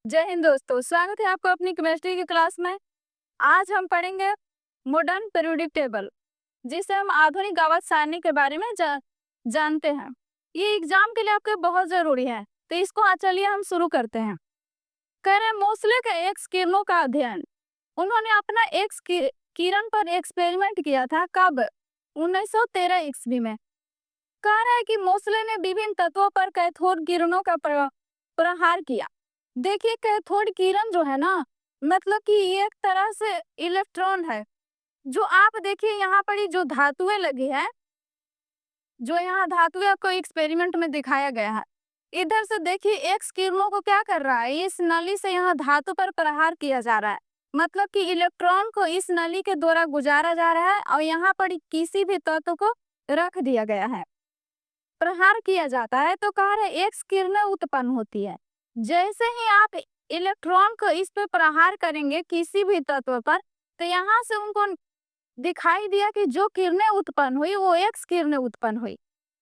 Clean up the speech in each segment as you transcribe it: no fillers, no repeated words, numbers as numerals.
जय हिंद दोस्तों, स्वागत है आपको अपनी केमिस्ट्री की क्लास में। आज हम पढ़ेंगे मॉडर्न पीरियोडिक टेबल, जिसे हम आधुनिक आवर्त सारणी के बारे में जानते हैं। ये एग्जाम के लिए आपके बहुत जरूरी है, तो इसको चलिए हम शुरू करते हैं। कह रहे हैं मोसले के एक्स किरणों का अध्ययन। उन्होंने अपना एक्स किरण पर एक्सपेरिमेंट किया था। कब? 1913 ईस्वी में। कह रहा है कि मोसले ने विभिन्न तत्वों पर कैथोड किरणों का प्रहार किया। देखिए, कैथोड किरण जो है ना, मतलब कि ये एक तरह से इलेक्ट्रॉन है। जो आप देखिए यहाँ पर ही जो धातुएं लगी है, जो यहाँ धातुएं आपको एक्सपेरिमेंट में दिखाया गया है, इधर से देखिए एक्स किरणों को क्या कर रहा है, इस नली से यहाँ धातु पर प्रहार किया जा रहा है। मतलब कि इलेक्ट्रॉन को इस नली के द्वारा गुजारा जा रहा है और यहाँ पर किसी भी तत्व को रख दिया गया है, प्रहार किया जाता है, तो कह रहे एक्स किरणें उत्पन्न होती है। जैसे ही आप इलेक्ट्रॉन को इस पे प्रहार करेंगे किसी भी तत्व पर, तो यहाँ से उनको दिखाई दिया कि जो किरणें उत्पन्न हुई वो एक्स किरणें उत्पन्न हुई,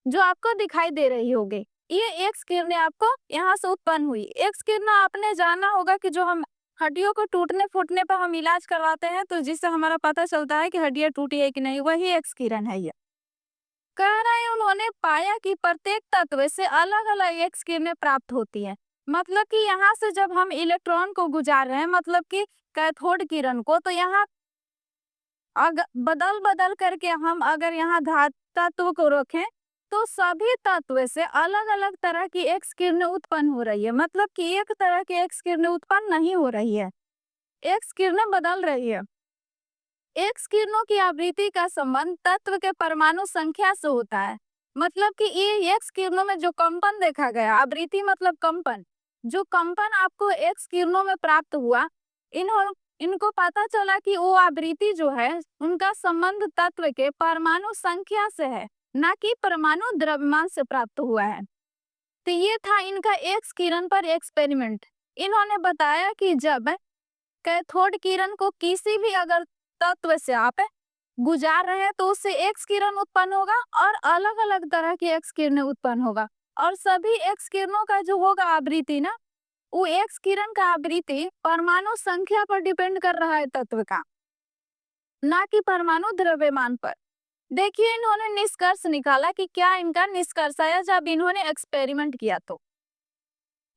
जो आपको दिखाई दे रही होगी। ये एक्स किरणें आपको यहाँ से उत्पन्न हुई। एक्स किरणें आपने जाना होगा कि जो हम हड्डियों को टूटने फूटने पर हम इलाज करवाते हैं, तो जिससे हमारा पता चलता है कि हड्डियां टूटी है कि नहीं, वही एक्स किरण है। ये कह रहे हैं उन्होंने पाया कि प्रत्येक तत्व से अलग अलग एक्स किरणें प्राप्त होती है। मतलब कि यहाँ से जब हम इलेक्ट्रॉन को गुजार रहे हैं, मतलब कि कैथोड किरण को, तो यहाँ बदल बदल करके हम अगर यहाँ तत्व को रखें, तो सभी तत्व से अलग अलग तरह की एक्स किरणें उत्पन्न हो रही है। मतलब कि एक तरह की एक्स किरणें उत्पन्न नहीं हो रही है, एक्स किरणें बदल रही है। एक्स किरणों की आवृत्ति का संबंध तत्व के परमाणु संख्या से होता है। मतलब कि ये एक्स किरणों में जो कंपन देखा गया, आवृत्ति मतलब कंपन, जो कंपन आपको एक्स किरणों में प्राप्त हुआ, इनको पता चला कि वो आवृत्ति जो है उनका संबंध तत्व के परमाणु संख्या से है, ना कि परमाणु द्रव्यमान से प्राप्त हुआ है। तो ये था इनका एक्स किरण पर एक्सपेरिमेंट। इन्होंने बताया कि जब कैथोड किरण को किसी भी अगर तत्व से आप गुजार रहे हैं, तो उससे एक्स किरण उत्पन्न होगा और अलग अलग तरह की एक्स किरणें उत्पन्न होगा। और सभी एक्स किरणों का जो होगा आवृत्ति ना, वो एक्स किरण का आवृत्ति परमाणु संख्या पर डिपेंड कर रहा है तत्व का, ना कि परमाणु द्रव्यमान पर। देखिए, इन्होंने निष्कर्ष निकाला कि क्या इनका निष्कर्ष आया जब इन्होंने एक्सपेरिमेंट किया। तो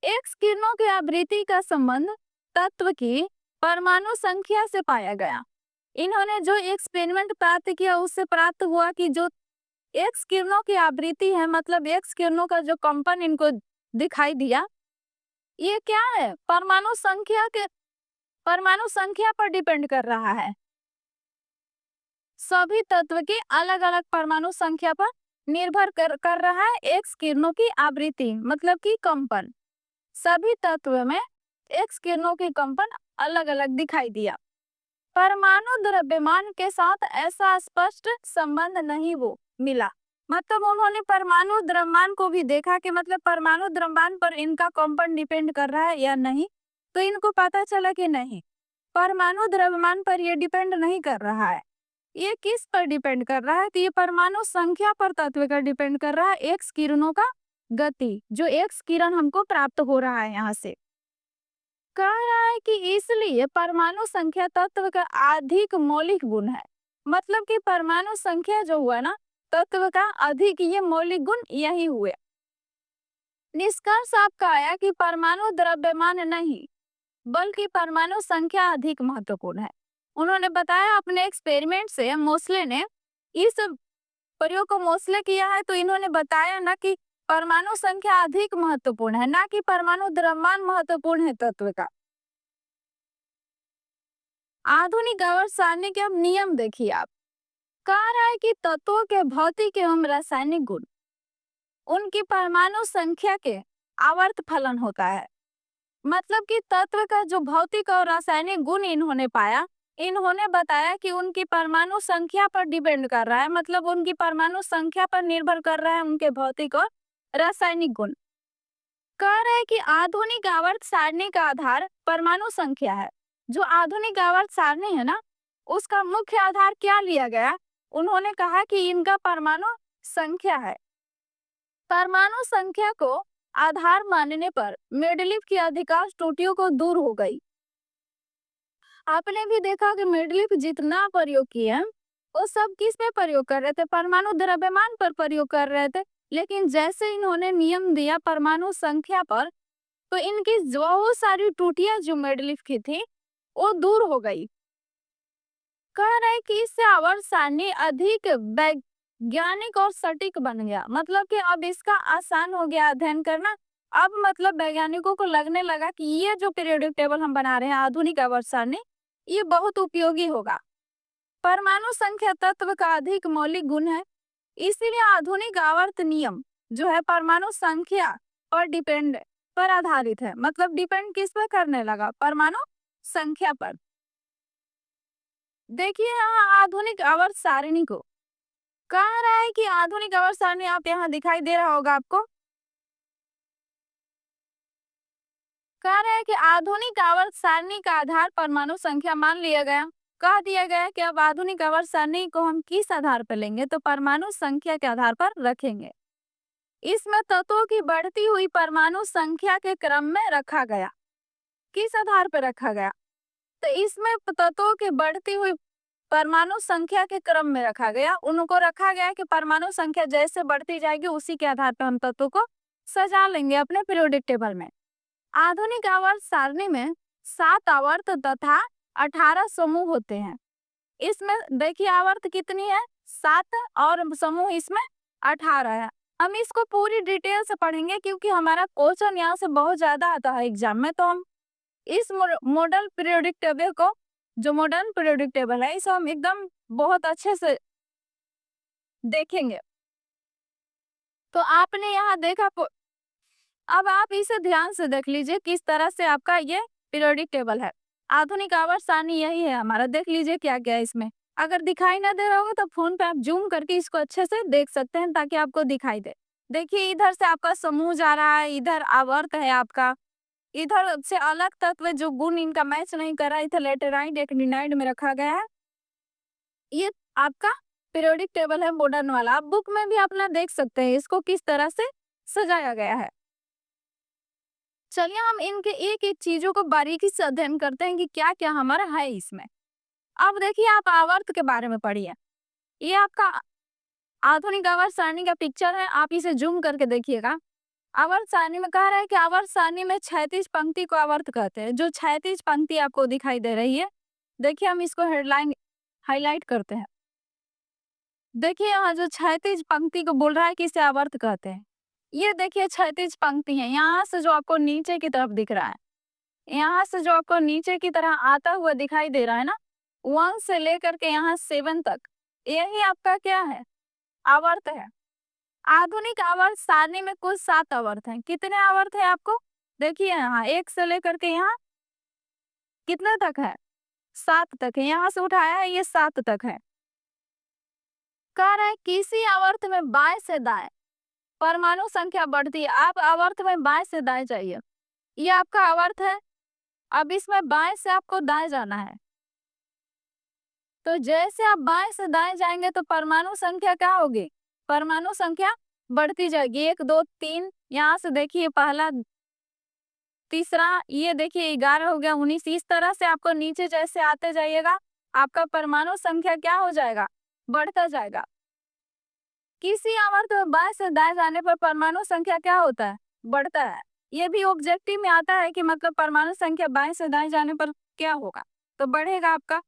एक्स किरणों की आवृत्ति का संबंध तत्व की परमाणु संख्या से पाया गया। इन्होंने जो एक्सपेरिमेंट प्राप्त किया उससे प्राप्त हुआ कि जो एक्स किरणों की आवृत्ति है, मतलब एक्स किरणों का जो कंपन इनको दिखाई दिया, ये क्या है, परमाणु संख्या पर डिपेंड कर रहा है। सभी तत्व की अलग अलग परमाणु संख्या पर निर्भर कर रहा है एक्स किरणों की आवृत्ति, मतलब कि कंपन। सभी तत्व में एक्स किरणों की कंपन अलग अलग दिखाई दिया। परमाणु द्रव्यमान के साथ ऐसा स्पष्ट संबंध नहीं वो मिला। मतलब उन्होंने परमाणु द्रव्यमान को भी देखा कि मतलब परमाणु द्रव्यमान पर इनका कंपन डिपेंड कर रहा है या नहीं, तो इनको पता चला कि नहीं, परमाणु द्रव्यमान पर ये डिपेंड नहीं कर रहा है। ये किस पर डिपेंड कर रहा है, तो ये परमाणु संख्या पर तत्व का डिपेंड कर रहा है, एक्स किरणों का गति, जो एक्स किरण हमको प्राप्त हो रहा है यहाँ से। कह रहा है कि इसलिए परमाणु संख्या तत्व का अधिक मौलिक गुण है। मतलब कि परमाणु संख्या जो हुआ ना, तत्व का अधिक ये मौलिक गुण यही हुए। निष्कर्ष आपका आया कि परमाणु द्रव्यमान नहीं, बल्कि परमाणु संख्या अधिक महत्वपूर्ण है। उन्होंने बताया अपने एक्सपेरिमेंट से, मोसले ने इस प्रयोग को मोसले किया है, तो इन्होंने बताया ना कि परमाणु संख्या अधिक महत्वपूर्ण है, ना कि परमाणु द्रव्यमान महत्वपूर्ण है तत्व का। आधुनिक आवर्त सारणी के अब नियम देखिए आप। कह रहा है कि तत्वों के भौतिक एवं रासायनिक गुण उनकी परमाणु संख्या के आवर्त फलन होता है। मतलब कि तत्व का जो भौतिक और रासायनिक गुण इन्होंने पाया, इन्होंने बताया कि उनकी परमाणु संख्या पर डिपेंड कर रहा है। मतलब उनकी परमाणु संख्या पर निर्भर कर रहा है उनके भौतिक और रासायनिक गुण। कह रहे हैं कि आधुनिक आवर्त सारणी का आधार परमाणु संख्या है। जो आधुनिक आवर्त सारणी है ना, उसका मुख्य आधार क्या लिया गया, उन्होंने कहा कि इनका परमाणु संख्या है। परमाणु संख्या को आधार मानने पर मेंडलीव की अधिकांश त्रुटियों को दूर हो गई। आपने भी देखा कि मेंडलीव जितना प्रयोग किया वो सब किस पे प्रयोग कर रहे थे? परमाणु द्रव्यमान पर प्रयोग कर रहे थे। लेकिन जैसे इन्होंने नियम दिया परमाणु संख्या पर, तो इनकी बहुत सारी त्रुटियां जो मेंडलीव की थी वो दूर हो गई। कह रहे कि इससे आवर्त सारणी अधिक वैज्ञानिक और सटीक बन गया। मतलब कि अब इसका आसान हो गया अध्ययन करना। अब मतलब वैज्ञानिकों को लगने लगा कि ये जो पीरियोडिक टेबल हम बना रहे हैं आधुनिक आवर्त सारणी, ये बहुत उपयोगी होगा। परमाणु संख्या तत्व का अधिक मौलिक गुण है, इसीलिए आधुनिक आवर्त नियम जो है परमाणु संख्या पर डिपेंड पर आधारित है। मतलब डिपेंड किस पर करने लगा? परमाणु संख्या पर। देखिए यहाँ आधुनिक आवर्त सारणी को कह रहा है कि आधुनिक आवर्त सारणी आप यहाँ दिखाई दे रहा होगा आपको। कह रहा है कि आधुनिक आवर्त सारणी का आधार परमाणु संख्या मान लिया गया। कह दिया गया कि अब आधुनिक आवर्त सारणी को हम किस आधार पर लेंगे? तो परमाणु संख्या के आधार पर रखेंगे। इसमें तत्वों की बढ़ती हुई परमाणु संख्या के क्रम में रखा गया। किस आधार पर रखा गया? तो इसमें तत्वों की बढ़ती हुई परमाणु संख्या के क्रम में रखा गया। उनको रखा गया कि परमाणु संख्या जैसे बढ़ती जाएगी उसी के आधार पर हम तत्वों को सजा लेंगे अपने पीरियोडिक टेबल में। आधुनिक आवर्त सारणी में 7 आवर्त तथा 18 समूह होते हैं। इसमें देखिए आवर्त कितनी है? 7 और समूह इसमें 18 है। हम इसको पूरी डिटेल से पढ़ेंगे क्योंकि हमारा क्वेश्चन यहाँ से बहुत ज्यादा आता है एग्जाम में। तो हम इस मॉडल पीरियोडिक टेबल को, जो मॉडर्न पीरियोडिक टेबल है, इसे हम एकदम बहुत अच्छे से देखेंगे। तो आपने यहाँ देखा, अब आप इसे ध्यान से देख लीजिए किस तरह से आपका ये पीरियोडिक टेबल है। आधुनिक आवर्त सारणी यही है हमारा। देख लीजिए क्या क्या है इसमें। अगर दिखाई ना दे रहा होगा तो फोन पे आप जूम करके इसको अच्छे से देख सकते हैं ताकि आपको दिखाई दे। देखिए इधर से आपका समूह जा रहा है, इधर आवर्त है आपका, इधर से अलग तत्व जो गुण इनका मैच नहीं कर रहा है, इधर लेटेराइड एक्टिनाइड में रखा गया है। ये आपका पीरियोडिक टेबल है मॉडर्न वाला। आप बुक में भी अपना देख सकते हैं इसको किस तरह से सजाया गया है। चलिए हम इनके एक एक चीजों को बारीकी से अध्ययन करते हैं कि क्या क्या हमारा है इसमें। अब देखिए आप आवर्त के बारे में पढ़िए। ये आपका आधुनिक आवर्त सारणी का पिक्चर है, आप इसे जूम करके देखिएगा। आवर्त सारणी में कह रहा है कि आवर्त सारणी में क्षैतिज पंक्ति को आवर्त कहते हैं। जो क्षैतिज पंक्ति आपको दिखाई दे रही है, देखिए हम इसको हेडलाइन हाईलाइट करते हैं। देखिए यहाँ जो क्षैतिज पंक्ति को बोल रहा है कि इसे आवर्त कहते हैं। ये देखिए क्षैतिज पंक्ति है, यहाँ से जो आपको नीचे की तरफ दिख रहा है, यहाँ से जो आपको नीचे की तरह आता हुआ दिखाई दे रहा है ना, 1 से लेकर के यहाँ 7 तक, यही आपका क्या है? आवर्त है। आधुनिक आवर्त सारणी में कुल 7 आवर्त हैं। कितने आवर्त है आपको? देखिए यहाँ 1 से लेकर के यहाँ कितने तक है? 7 तक है। यहाँ से उठाया है ये 7 तक है। कह रहा है किसी आवर्त में बाएं से दाएं परमाणु संख्या बढ़ती है। आप आवर्त में बाएं से दाएं जाइए। ये आपका आवर्त है। अब इसमें बाएं से आपको दाएं जाना है। तो जैसे आप बाएं से दाएं जाएंगे तो परमाणु संख्या क्या होगी? परमाणु संख्या बढ़ती जाएगी। 1 2 3, यहाँ से देखिए पहला, तीसरा, ये देखिए 11 हो गया, 19। इस तरह से आपको नीचे जैसे आते जाइएगा आपका परमाणु संख्या क्या हो जाएगा? बढ़ता जाएगा। किसी आवर्त में बाएं से दाएं जाने पर परमाणु संख्या क्या होता है? बढ़ता है। ये भी ऑब्जेक्टिव में आता है कि मतलब परमाणु संख्या बाएं से दाएं जाने पर क्या होगा? तो बढ़ेगा आपका।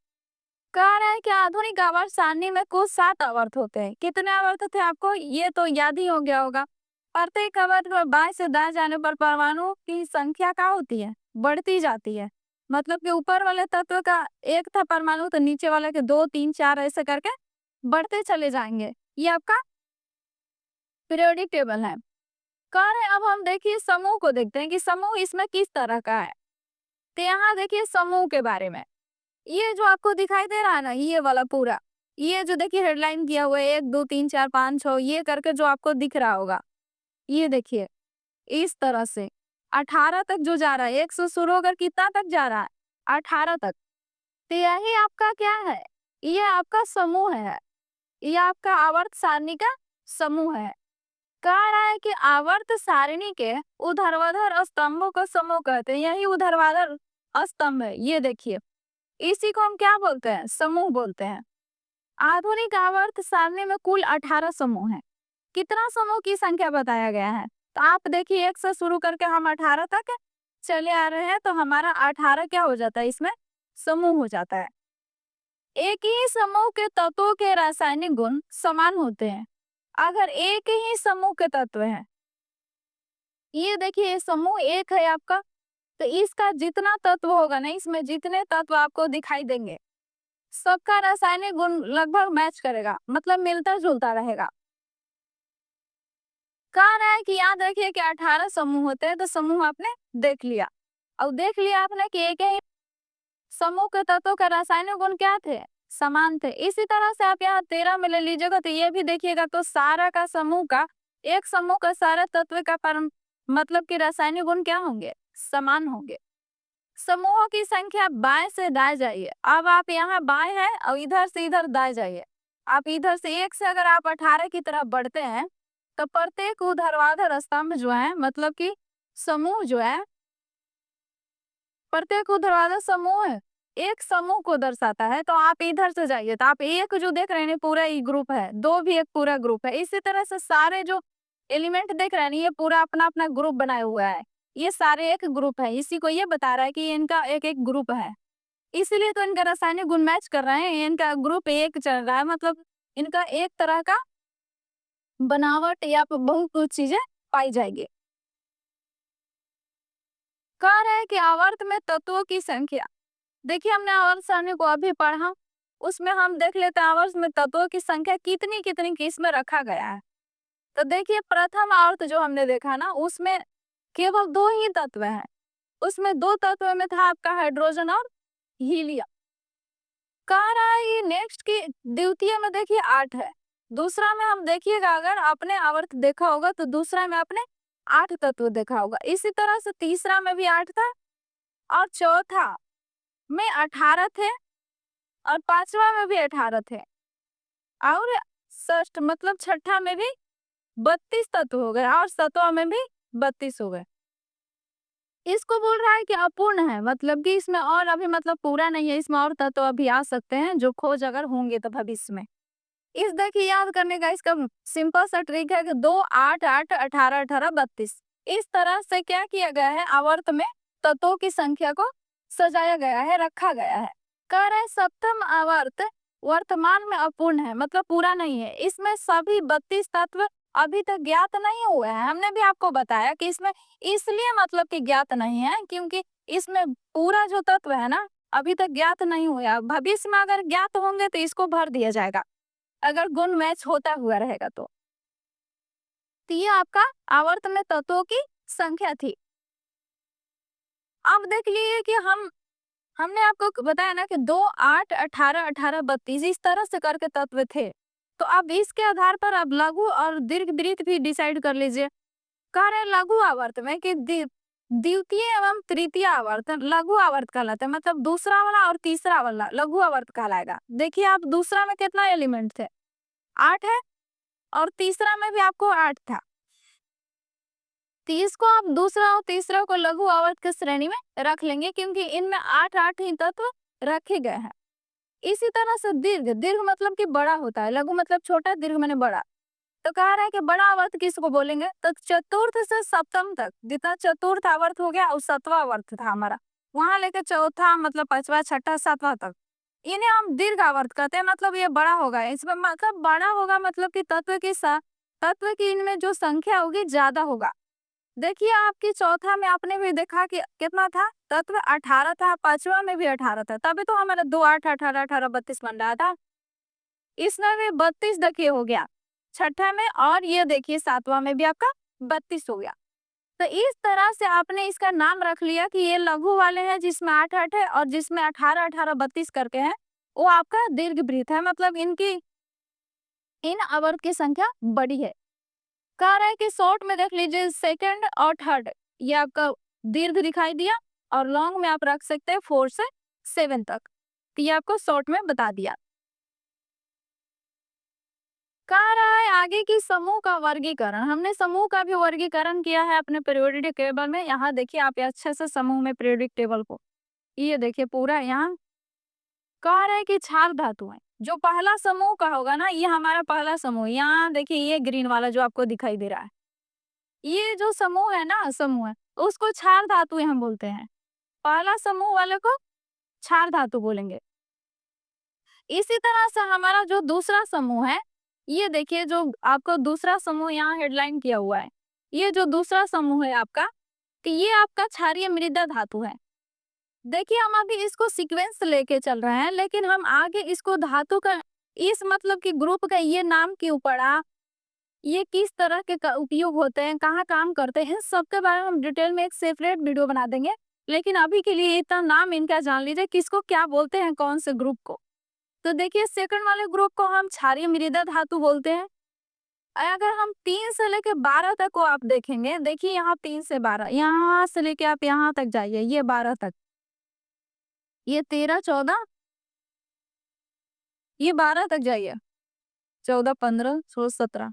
कह रहा है कि आधुनिक आवर्त सारणी में कुल 7 आवर्त होते हैं। कितने आवर्त थे आपको? ये तो याद ही हो गया होगा। प्रत्येक आवर्त में बाएं से दाएं जाने पर परमाणु की संख्या क्या होती है? बढ़ती जाती है। मतलब कि ऊपर वाले तत्व का 1 था परमाणु, तो नीचे वाले के 2 3 4 ऐसे करके बढ़ते चले जाएंगे। ये आपका पीरियोडिक टेबल है। कह रहे अब हम देखिए समूह को देखते हैं कि समूह इसमें किस तरह का है। तो यहाँ देखिए समूह के बारे में, ये जो आपको दिखाई दे रहा है ना, ये वाला पूरा, ये जो देखिए हेडलाइन किया हुआ है 1 2 3 4 5 6, ये करके जो आपको दिख रहा होगा, ये देखिए इस तरह से 18 तक जो जा रहा है, 1 से शुरू होकर कितना तक जा रहा है? 18 तक। तो यही आपका क्या है? ये आपका समूह है। ये आपका आवर्त सारणी का समूह है। कह रहा है कि आवर्त सारिणी के ऊर्ध्वाधर स्तंभों को समूह कहते हैं। यही ऊर्ध्वाधर स्तंभ है, ये देखिए, इसी को हम क्या बोलते हैं? समूह बोलते हैं। आधुनिक आवर्त सारणी में कुल 18 समूह हैं। कितना समूह की संख्या बताया गया है? तो आप देखिए, 1 से शुरू करके हम 18 तक चले आ रहे हैं, तो हमारा 18 क्या हो जाता है? इसमें समूह हो जाता है। एक ही समूह के तत्वों के रासायनिक गुण समान होते हैं। अगर एक ही समूह के तत्व हैं, ये देखिए, ये समूह एक है आपका, तो इसका जितना तत्व होगा ना, इसमें जितने तत्व आपको दिखाई देंगे, सबका रासायनिक गुण लगभग मैच करेगा, मतलब मिलता जुलता रहेगा। कह रहा है कि याद रखिए कि 18 समूह होते हैं, तो समूह आपने देख लिया। अब देख लिया आपने कि एक ही समूह के तत्वों का रासायनिक गुण क्या थे? समान थे। इसी तरह से आप यहाँ 13 में ले लीजिएगा, तो ये भी देखिएगा, तो सारा का समूह का, एक समूह का सारा तत्व का परम मतलब कि रासायनिक गुण क्या होंगे? समान होंगे। समूहों की संख्या बाएं से दाएं जाइए। अब आप यहाँ बाएं हैं और इधर से इधर दाएं जाइए। आप इधर से 1 से अगर आप 18 की तरफ बढ़ते हैं, तो प्रत्येक ऊर्ध्वाधर स्तंभ जो है, मतलब कि समूह जो है, प्रत्येक ऊर्ध्वाधर समूह है, एक समूह को दर्शाता है। तो आप इधर से जाइए, तो आप एक जो देख रहे हैं पूरा ही ग्रुप है, 2 भी एक पूरा ग्रुप है। इसी तरह से सारे जो एलिमेंट देख रहे हैं, ये पूरा अपना अपना ग्रुप बनाया हुआ है, ये सारे एक ग्रुप है। इसी को ये बता रहा है कि इनका एक एक ग्रुप है, इसीलिए तो इनका रासायनिक गुण मैच कर रहे हैं। इनका ग्रुप एक चल रहा है, मतलब इनका एक तरह का बनावट या बहुत कुछ चीजें पाई जाएगी। कह रहे हैं कि आवर्त में तत्वों की संख्या। देखिए, हमने आवर्त सारणी को अभी पढ़ा, उसमें हम देख लेते हैं आवर्त में तत्वों की संख्या कितनी कितनी किस में रखा गया है। तो देखिए, प्रथम आवर्त जो हमने देखा ना, उसमें केवल 2 ही तत्व हैं। उसमें 2 तत्व में था आपका हाइड्रोजन और हीलियम। कह रहा है ये नेक्स्ट की द्वितीय में देखिए 8 है। दूसरा में हम देखिएगा, अगर आपने आवर्त देखा होगा तो दूसरा में आपने 8 तत्व देखा होगा। इसी तरह से तीसरा में भी 8 था, और चौथा में 18 थे, और पांचवा में भी 18 थे, और षष्ठ मतलब छठा में भी 32 तत्व हो गए, और सातवां में भी 32 हो गए। इसको बोल रहा है कि अपूर्ण है, मतलब कि इसमें और अभी मतलब पूरा नहीं है, इसमें और तत्व अभी आ सकते हैं, जो खोज अगर होंगे तो भविष्य में। इस देखिए, याद करने का इसका सिंपल सा ट्रिक है कि 2 8 8 18 18 32, इस तरह से क्या किया गया है, आवर्त में तत्वों की संख्या को सजाया गया है, रखा गया है। कह रहे हैं सप्तम आवर्त वर्तमान में अपूर्ण है, मतलब पूरा नहीं है। इसमें सभी 32 तत्व अभी तक ज्ञात नहीं हुए हैं। हमने भी आपको बताया कि इसमें इसलिए मतलब कि ज्ञात नहीं है, क्योंकि इसमें पूरा जो तत्व है ना, अभी तक ज्ञात नहीं हुआ। भविष्य में अगर ज्ञात होंगे तो इसको भर दिया जाएगा, अगर गुण मैच होता हुआ रहेगा तो। ये आपका आवर्त में तत्वों की संख्या थी। अब देख लीजिए कि हमने आपको बताया ना कि 2 8 18 18 32 इस तरह से करके तत्व थे। तो अब इसके आधार पर अब लघु और दीर्घवृत्त भी डिसाइड कर लीजिए। कह रहे लघु आवर्त में कि द्वितीय एवं तृतीय आवर्त लघु आवर्त कहलाता है, मतलब दूसरा वाला और तीसरा वाला लघु आवर्त कहलाएगा। देखिए, आप दूसरा में कितना एलिमेंट थे? 8 है, और तीसरा में भी आपको 8 था। तो इसको आप दूसरा और तीसरा को लघु आवर्त की श्रेणी में रख लेंगे, क्योंकि इनमें 8 8 ही तत्व रखे गए हैं। इसी तरह से दीर्घ, दीर्घ मतलब कि बड़ा होता है, लघु मतलब छोटा, दीर्घ माने बड़ा। तो कह रहा है कि बड़ा आवर्त किसको बोलेंगे? तो चतुर्थ से सप्तम तक, जितना चतुर्थ आवर्त हो गया और सातवां आवर्त था हमारा, वहां लेके चौथा मतलब पांचवा छठा सातवां तक, इन्हें हम दीर्घ आवर्त कहते हैं। मतलब ये बड़ा होगा, इसमें मतलब बड़ा होगा, मतलब कि तत्व की इनमें जो संख्या होगी ज्यादा होगा। देखिए, आपकी चौथा में आपने भी देखा कि कितना था तत्व? 18 था, पांचवा में भी 18 था, तभी तो हमारा 2 8 18 18 32 बन रहा था। इसमें भी 32 देखिए हो गया छठा में, और ये देखिए सातवां में भी आपका 32 हो गया। तो इस तरह से आपने इसका नाम रख लिया कि ये लघु वाले हैं जिसमें 8 8 है, और जिसमें 18 18 32 करके है, वो आपका दीर्घवृत्त है, मतलब इनकी इन आवर्त की संख्या बड़ी है। कह रहा है कि शॉर्ट में देख लीजिए सेकंड और थर्ड, ये आपका दीर्घ दिखाई दिया, और लॉन्ग में आप रख सकते हैं 4 से 7 तक। तो ये आपको शॉर्ट में बता दिया। कह रहा है आगे की समूह का वर्गीकरण। हमने समूह का भी वर्गीकरण किया है अपने पीरियोडिक टेबल में। यहाँ देखिए आप अच्छे से समूह में पीरियोडिक टेबल को, ये देखिए पूरा यहाँ कह रहा है कि क्षार धातु है। जो पहला समूह का होगा ना, ये हमारा पहला समूह, यहाँ देखिए ये ग्रीन वाला जो आपको दिखाई दे रहा है, ये जो समूह है ना, समूह है, उसको क्षार धातु हम बोलते हैं। पहला समूह वाले को क्षार धातु बोलेंगे। इसी तरह से हमारा जो दूसरा समूह है, ये देखिए जो आपको दूसरा समूह यहाँ हेडलाइन किया हुआ है, ये जो दूसरा समूह है आपका, कि ये आपका क्षारीय मृदा धातु है। देखिए हम अभी इसको सीक्वेंस लेके चल रहे हैं, लेकिन हम आगे इसको धातु का इस मतलब कि ग्रुप का ये नाम क्यों पड़ा, ये किस तरह के उपयोग होते हैं, कहाँ काम करते हैं, सबके बारे में हम डिटेल में एक सेपरेट वीडियो बना देंगे। लेकिन अभी के लिए इतना नाम इनका जान लीजिए, किसको क्या बोलते हैं, कौन से ग्रुप को। तो देखिए सेकंड वाले ग्रुप को हम क्षारीय मृदा धातु बोलते हैं। अगर हम 3 से लेके 12 तक को आप देखेंगे, देखिए यहाँ 3 से 12, यहाँ से लेके आप यहाँ तक जाइए, ये 12 तक, ये 13 14, ये 12 तक जाइए, 14 15 16 17।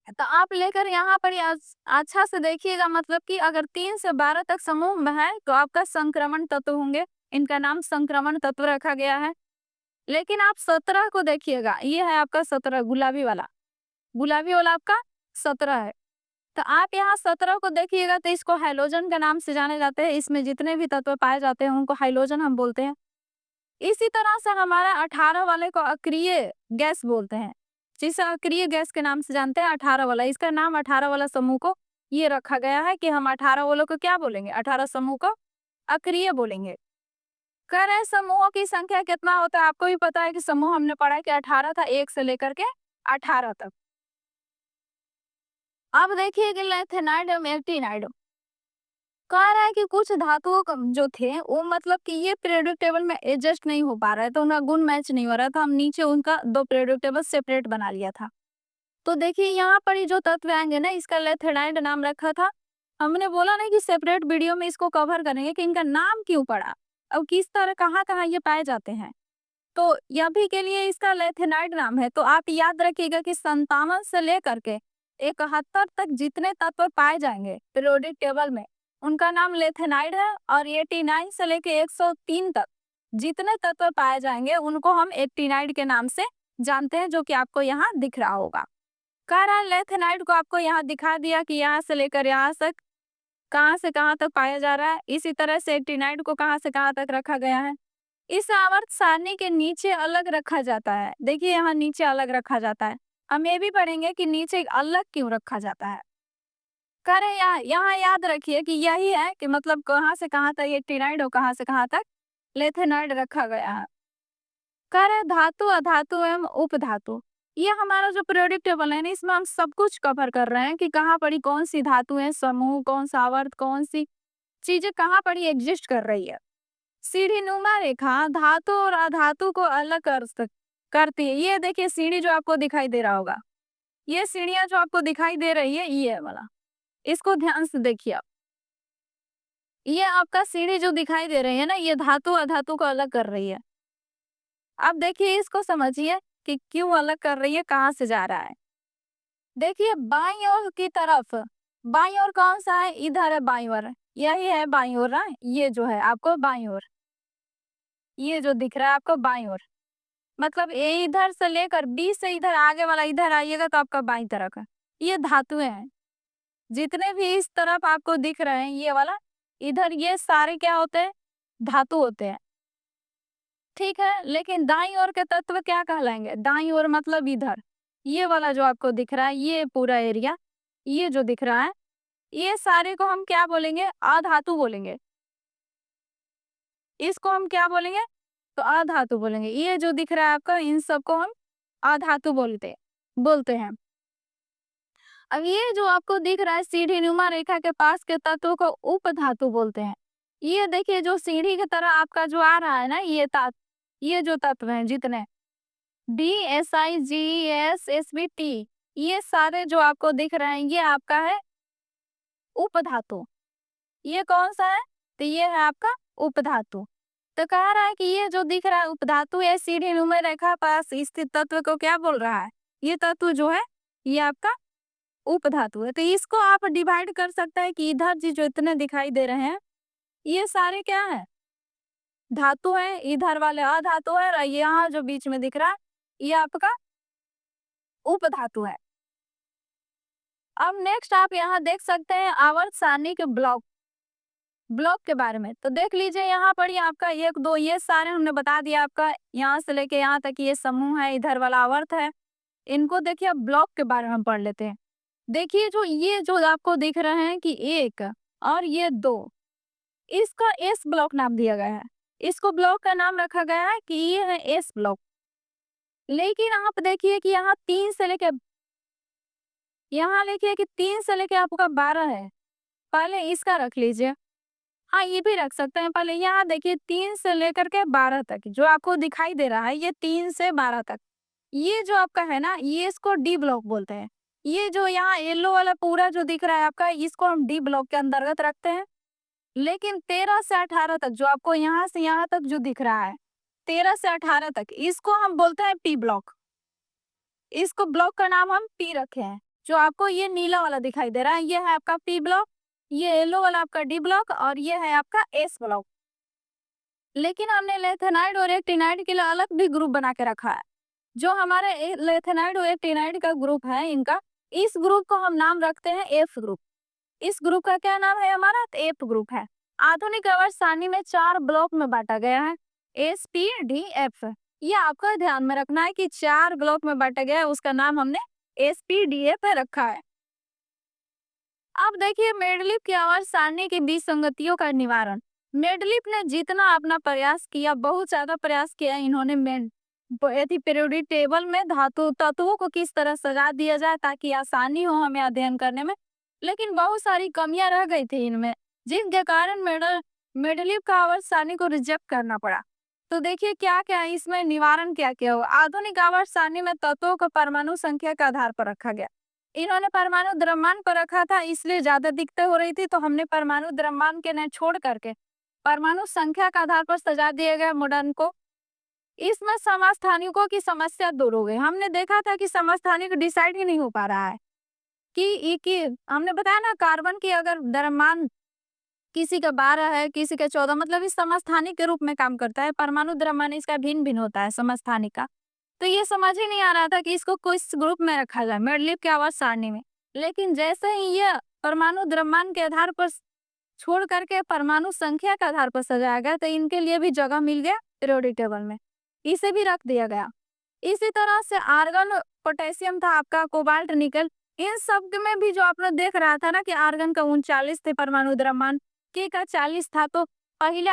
तो आप लेकर यहाँ पर अच्छा से देखिएगा, मतलब कि अगर 3 से 12 तक समूह में है तो आपका संक्रमण तत्व होंगे, इनका नाम संक्रमण तत्व रखा गया है। लेकिन आप 17 को देखिएगा, ये है आपका 17 गुलाबी वाला, गुलाबी वाला आपका 17 है। तो आप यहाँ 17 को देखिएगा, तो इसको हाइड्रोजन के नाम से जाने जाते हैं। इसमें जितने भी तत्व पाए जाते हैं उनको हाइड्रोजन हम बोलते हैं। इसी तरह से हमारा 18 वाले को अक्रिय गैस बोलते हैं, जिसे अक्रिय गैस के नाम से जानते हैं 18 वाला। इसका नाम 18 वाला समूह को ये रखा गया है कि हम 18 वालों को क्या बोलेंगे, 18 समूह को अक्रिय बोलेंगे। कह रहे समूहों की संख्या कितना होता है, आपको भी पता है कि समूह हमने पढ़ा है कि 18 था, 1 से लेकर के 18 तक। अब देखिए कि लेथेनाइड और एक्टिनाइड कह रहा है कि कुछ धातुओं जो थे वो मतलब कि ये पीरियोडिक टेबल में एडजस्ट नहीं हो पा रहा है, तो उनका गुण मैच नहीं हो रहा था, हम नीचे उनका 2 पीरियोडिक टेबल सेपरेट बना लिया था। तो देखिए यहाँ पर ही जो तत्व आएंगे ना, इसका लेथेनाइड नाम रखा था। हमने बोला नहीं कि सेपरेट वीडियो में इसको कवर करेंगे कि इनका नाम क्यों पड़ा और किस तरह कहाँ कहाँ ये पाए जाते हैं। तो अभी के लिए इसका लेथेनाइड नाम है। तो आप याद रखिएगा कि 57 से लेकर के 71 तक जितने तत्व पाए जाएंगे पीरियोडिक टेबल में, उनका नाम लेथेनाइड है। और 89 से लेके 103 तक जितने तत्व पाए जाएंगे उनको हम एक्टिनाइड के नाम से जानते हैं, जो कि आपको यहाँ दिख रहा होगा। कह रहा है लेथेनाइड को आपको यहाँ दिखा दिया कि यहाँ से लेकर यहाँ तक कहाँ से कहाँ तक पाया जा रहा है। इसी तरह से एक्टिनाइड को कहाँ से कहाँ तक रखा गया है। इस आवर्त सारणी के नीचे अलग रखा जाता है। देखिए यहाँ नीचे अलग रखा जाता है, हम ये भी पढ़ेंगे कि नीचे अलग क्यों रखा जाता है। करे यहाँ याद रखिए कि यही है कि मतलब कहाँ से कहाँ तक एक्टिनाइड और कहाँ से कहाँ तक लेथेनाइड रखा गया है। करे धातु अधातु एवं उपधातु, ये हमारा जो पीरियोडिक टेबल है ना, इसमें हम सब कुछ कवर कर रहे हैं कि कहाँ पड़ी कौन सी धातु है, समूह कौन सा आवर्त, कौन सी चीजें कहाँ पड़ी एग्जिस्ट कर रही है। सीढ़ीनुमा रेखा धातु और अधातु को अलग करती है। ये देखिए सीढ़ी जो आपको दिखाई दे रहा होगा, ये सीढ़ियां जो आपको दिखाई दे रही है, ये वाला, इसको ध्यान से देखिए आप। ये आपका सीढ़ी जो दिखाई दे रही है ना, ये धातु अधातु को अलग कर रही है। अब देखिए इसको समझिए कि क्यों अलग कर रही है, कहाँ से जा रहा है। देखिए बाईं ओर की तरफ, बाईं ओर कौन सा है, इधर है बाईं ओर, यही है बाईं ओर ना, ये जो है आपको बाईं ओर, ये जो दिख रहा है आपको बाईं ओर, मतलब ए इधर से लेकर बी से इधर आगे वाला इधर आइएगा तो आपका बाईं तरफ है। ये धातुएं हैं, जितने भी इस तरफ आपको दिख रहे हैं ये वाला, इधर ये सारे क्या होते हैं, धातु होते हैं। ठीक है, लेकिन दाईं ओर के तत्व क्या कहलाएंगे, दाईं ओर मतलब इधर, ये वाला जो आपको दिख रहा है, ये पूरा एरिया, ये जो दिख रहा है, ये सारे को हम क्या बोलेंगे, अधातु बोलेंगे। इसको हम क्या बोलेंगे, तो अधातु बोलेंगे। ये जो दिख रहा है आपका, इन सबको हम अधातु बोलते हैं। अब ये जो आपको दिख रहा है सीढ़ीनुमा रेखा के पास के तत्वों को उपधातु बोलते हैं। ये देखिए जो सीढ़ी की तरह आपका जो आ रहा है ना, ये जो तत्व हैं जितने DSIGSSBT, ये सारे जो आपको दिख रहे हैं ये आपका है उपधातु। ये कौन सा है, तो ये है आपका उपधातु। तो कह रहा है कि ये जो दिख रहा है उपधातु या सीढ़ीनुमा रेखा पास स्थित तत्व को क्या बोल रहा है? ये तत्व जो है ये आपका उपधातु है। तो इसको आप डिवाइड कर सकते हैं कि इधर जो इतने दिखाई दे रहे हैं ये सारे क्या है? धातु है, इधर वाले अधातु है और यहाँ जो बीच में दिख रहा है ये आपका उपधातु है। अब नेक्स्ट आप यहाँ देख सकते हैं आवर्त सारणी के ब्लॉक के बारे में। तो देख लीजिए यहाँ पर ये आपका 1 2 ये सारे हमने बता दिया आपका यहाँ से लेके यहाँ तक ये समूह है, इधर वाला आवर्त है। इनको देखिए अब ब्लॉक के बारे में हम पढ़ लेते हैं। देखिए जो ये जो आपको दिख रहे हैं कि 1 और ये 2 इसका एस ब्लॉक नाम दिया गया है। इसको ब्लॉक का नाम रखा गया है कि ये है एस ब्लॉक। लेकिन आप देखिए कि यहाँ 3 से लेके यहाँ लिखिए कि 3 से लेके आपका 12 है। पहले इसका रख लीजिए। हाँ, ये भी रख सकते हैं। पहले यहाँ देखिए 3 से लेकर के 12 तक जो आपको दिखाई दे रहा है ये 3 से 12 तक। ये जो आपका है ना ये इसको डी ब्लॉक बोलते हैं। ये जो यहाँ येलो वाला पूरा जो दिख रहा है आपका इसको हम डी ब्लॉक के अंतर्गत रखते हैं। लेकिन 13 से 18 तक जो आपको यहाँ से यहाँ तक जो दिख रहा है 13 से 18 तक इसको हम बोलते हैं पी ब्लॉक। इसको ब्लॉक का नाम हम पी रखे हैं। जो आपको ये नीला वाला दिखाई दे रहा है ये है आपका पी ब्लॉक, ये येलो वाला आपका डी ब्लॉक और ये है आपका एस ब्लॉक। लेकिन हमने लेथेनाइड और एक्टिनाइड के लिए अलग भी ग्रुप बना के रखा है। जो हमारे लेथेनाइड और एक्टिनाइड का ग्रुप है इनका इस ग्रुप को हम नाम रखते हैं एफ ग्रुप। इस ग्रुप का क्या नाम है हमारा? तो एफ ग्रुप है। आधुनिक आवर्त सारणी में 4 ब्लॉक में बांटा गया है एस पी डी एफ। ये आपको ध्यान में रखना है कि 4 ब्लॉक में बांटा गया है उसका नाम हमने एस पी डी एफ रखा है। अब देखिए मेडलिप की आवर्त सारणी की विसंगतियों का निवारण। मेडलिप ने जितना अपना प्रयास किया बहुत ज्यादा प्रयास किया इन्होंने पीरियोडिक टेबल में धातु तत्वों को किस तरह सजा दिया जाए ताकि आसानी हो हमें अध्ययन करने में, लेकिन बहुत सारी कमियां रह गई थी इनमें जिनके कारण मेडलिप का आवर्त सारणी को रिजेक्ट करना पड़ा। तो देखिए क्या क्या इसमें निवारण क्या क्या हुआ। आधुनिक आवर्त सारणी में तत्वों को परमाणु संख्या के आधार पर रखा गया। इन्होंने परमाणु द्रव्यमान पर रखा था इसलिए ज्यादा दिक्कतें हो रही थी तो हमने परमाणु द्रव्यमान के न छोड़ करके परमाणु संख्या के आधार पर सजा दिया गया मॉडर्न को। इसमें समस्थानिकों की समस्या दूर हो गई। हमने देखा था कि समस्थानिक डिसाइड ही नहीं हो पा रहा है कि हमने बताया ना कार्बन की अगर द्रव्यमान किसी का 12 है किसी का 14 मतलब इस समस्थानिक के रूप में काम करता है। परमाणु द्रव्यमान इसका भिन्न भिन्न होता है समस्थानिक का। तो ये समझ ही नहीं आ रहा था कि इसको किस ग्रुप में रखा जाए मेडलिप के आवर्त सारणी में। लेकिन जैसे ही ये परमाणु द्रव्यमान के आधार पर छोड़ करके परमाणु संख्या के आधार पर सजाया गया तो इनके लिए भी जगह मिल गया पीरियोडिक टेबल में, इसे भी रख दिया गया। इसी तरह से आर्गन पोटेशियम था आपका, कोबाल्ट निकल, इन सब में भी जो आपने देख रहा था ना कि आर्गन का 39 थे परमाणु द्रव्यमान, के का 40 था। तो पहले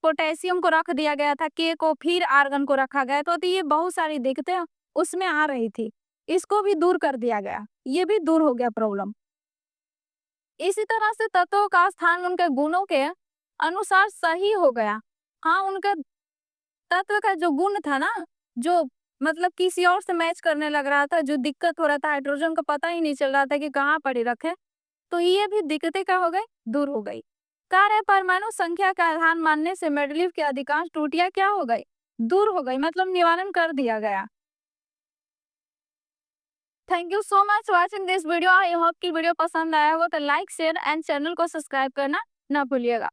पोटेशियम को रख दिया गया था के को, फिर आर्गन को रखा गया। तो ये बहुत सारी दिक्कतें उसमें आ रही थी, इसको भी दूर कर दिया गया, ये भी दूर हो गया प्रॉब्लम। इसी तरह से तत्वों का स्थान उनके गुणों के अनुसार सही हो गया। हाँ, उनका तत्व का जो गुण था ना जो मतलब किसी और से मैच करने लग रहा था, जो दिक्कत हो रहा था हाइड्रोजन का पता ही नहीं चल रहा था कि कहाँ पर ही रखे, तो ये भी दिक्कतें क्या हो गई? दूर हो गई। कार्य परमाणु संख्या का आधार मानने से मेडलिफ की अधिकांश त्रुटियां क्या हो गई? दूर हो गई, मतलब निवारण कर दिया गया। Thank you so much watching this video. I hope की वीडियो पसंद आया हो तो लाइक शेयर एंड चैनल को सब्सक्राइब करना ना भूलिएगा।